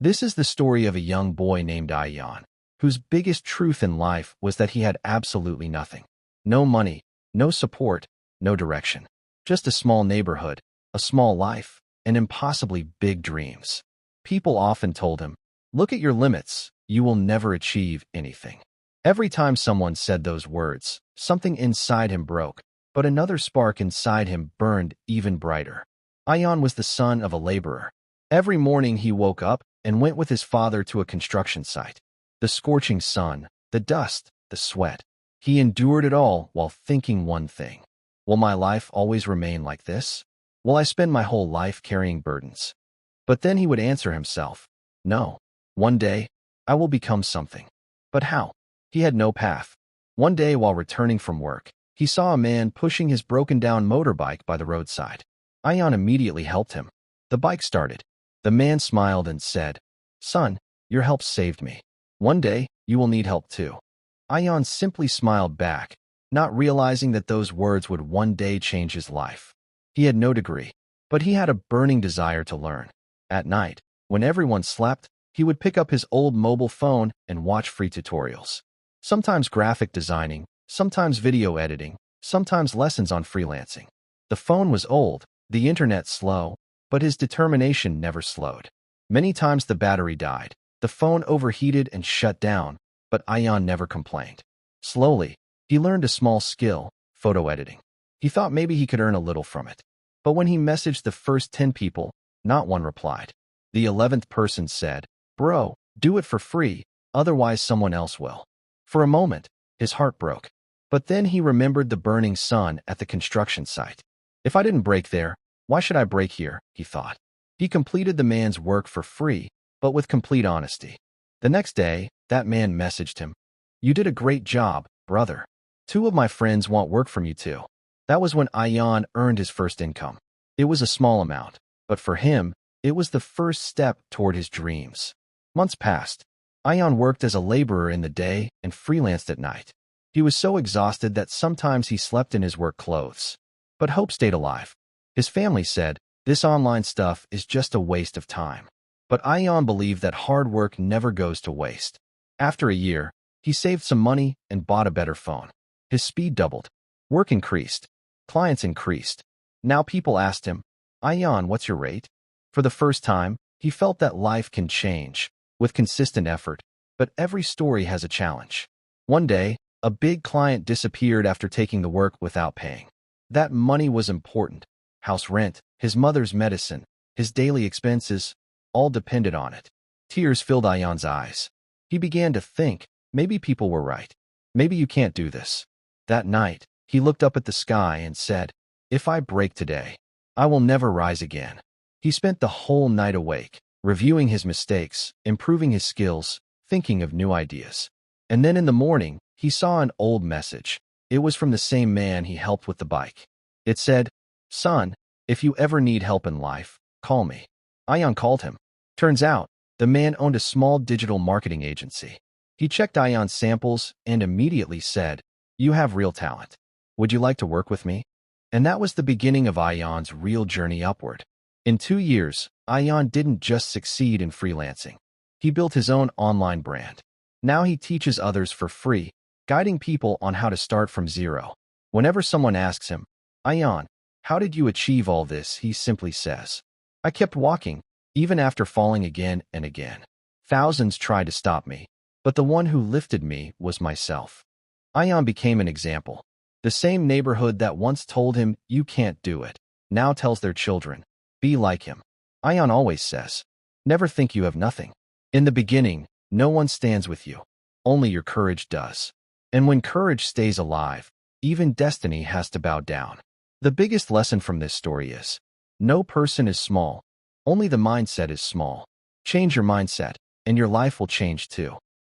This is the story of a young boy named Ayan, whose biggest truth in life was that he had absolutely nothing. No money, no support, no direction. Just a small neighborhood, a small life, and impossibly big dreams. People often told him, "Look at your limits, you will never achieve anything." Every time someone said those words, something inside him broke, but another spark inside him burned even brighter. Ayan was the son of a laborer. Every morning he woke up and went with his father to a construction site. The scorching sun, the dust, the sweat. He endured it all while thinking one thing. Will my life always remain like this? Will I spend my whole life carrying burdens? But then he would answer himself, no. One day, I will become something. But how? He had no path. One day while returning from work, he saw a man pushing his broken-down motorbike by the roadside. Ayan immediately helped him. The bike started. The man smiled and said, "Son, your help saved me. One day, you will need help too." Ayan simply smiled back, not realizing that those words would one day change his life. He had no degree, but he had a burning desire to learn. At night, when everyone slept, he would pick up his old mobile phone and watch free tutorials. Sometimes graphic designing, sometimes video editing, sometimes lessons on freelancing. The phone was old, the internet slow, but his determination never slowed. Many times the battery died, the phone overheated and shut down, but Ayan never complained. Slowly, he learned a small skill, photo editing. He thought maybe he could earn a little from it. But when he messaged the first 10 people, not one replied. The 11th person said, "Bro, do it for free, otherwise someone else will." For a moment, his heart broke. But then he remembered the burning sun at the construction site. If I didn't break there, why should I break here, he thought. He completed the man's work for free, but with complete honesty. The next day, that man messaged him, "You did a great job, brother. 2 of my friends want work from you too." That was when Ayan earned his first income. It was a small amount, but for him, it was the first step toward his dreams. Months passed. Ayan worked as a laborer in the day and freelanced at night. He was so exhausted that sometimes he slept in his work clothes. But hope stayed alive. His family said, "This online stuff is just a waste of time." But Ayan believed that hard work never goes to waste. After a year, he saved some money and bought a better phone. His speed doubled. Work increased. Clients increased. Now people asked him, "Ayan, what's your rate?" For the first time, he felt that life can change, with consistent effort, but every story has a challenge. One day, a big client disappeared after taking the work without paying. That money was important. House rent, his mother's medicine, his daily expenses, all depended on it. Tears filled Ayan's eyes. He began to think, maybe people were right. Maybe you can't do this. That night, he looked up at the sky and said, "If I break today, I will never rise again." He spent the whole night awake, reviewing his mistakes, improving his skills, thinking of new ideas. And then in the morning, he saw an old message. It was from the same man he helped with the bike. It said, "Son, if you ever need help in life, call me." Ayan called him. Turns out, the man owned a small digital marketing agency. He checked Ayan's samples and immediately said, "You have real talent. Would you like to work with me?" And that was the beginning of Ayan's real journey upward. In 2 years, Ayan didn't just succeed in freelancing. He built his own online brand. Now he teaches others for free, guiding people on how to start from zero. Whenever someone asks him, "Ayan, how did you achieve all this?" he simply says, "I kept walking, even after falling again and again. Thousands tried to stop me, but the one who lifted me was myself." Ayan became an example. The same neighborhood that once told him, "You can't do it," now tells their children, "Be like him." Ayan always says, "Never think you have nothing. In the beginning, no one stands with you. Only your courage does. And when courage stays alive, even destiny has to bow down." The biggest lesson from this story is, no person is small. Only the mindset is small. Change your mindset, and your life will change too.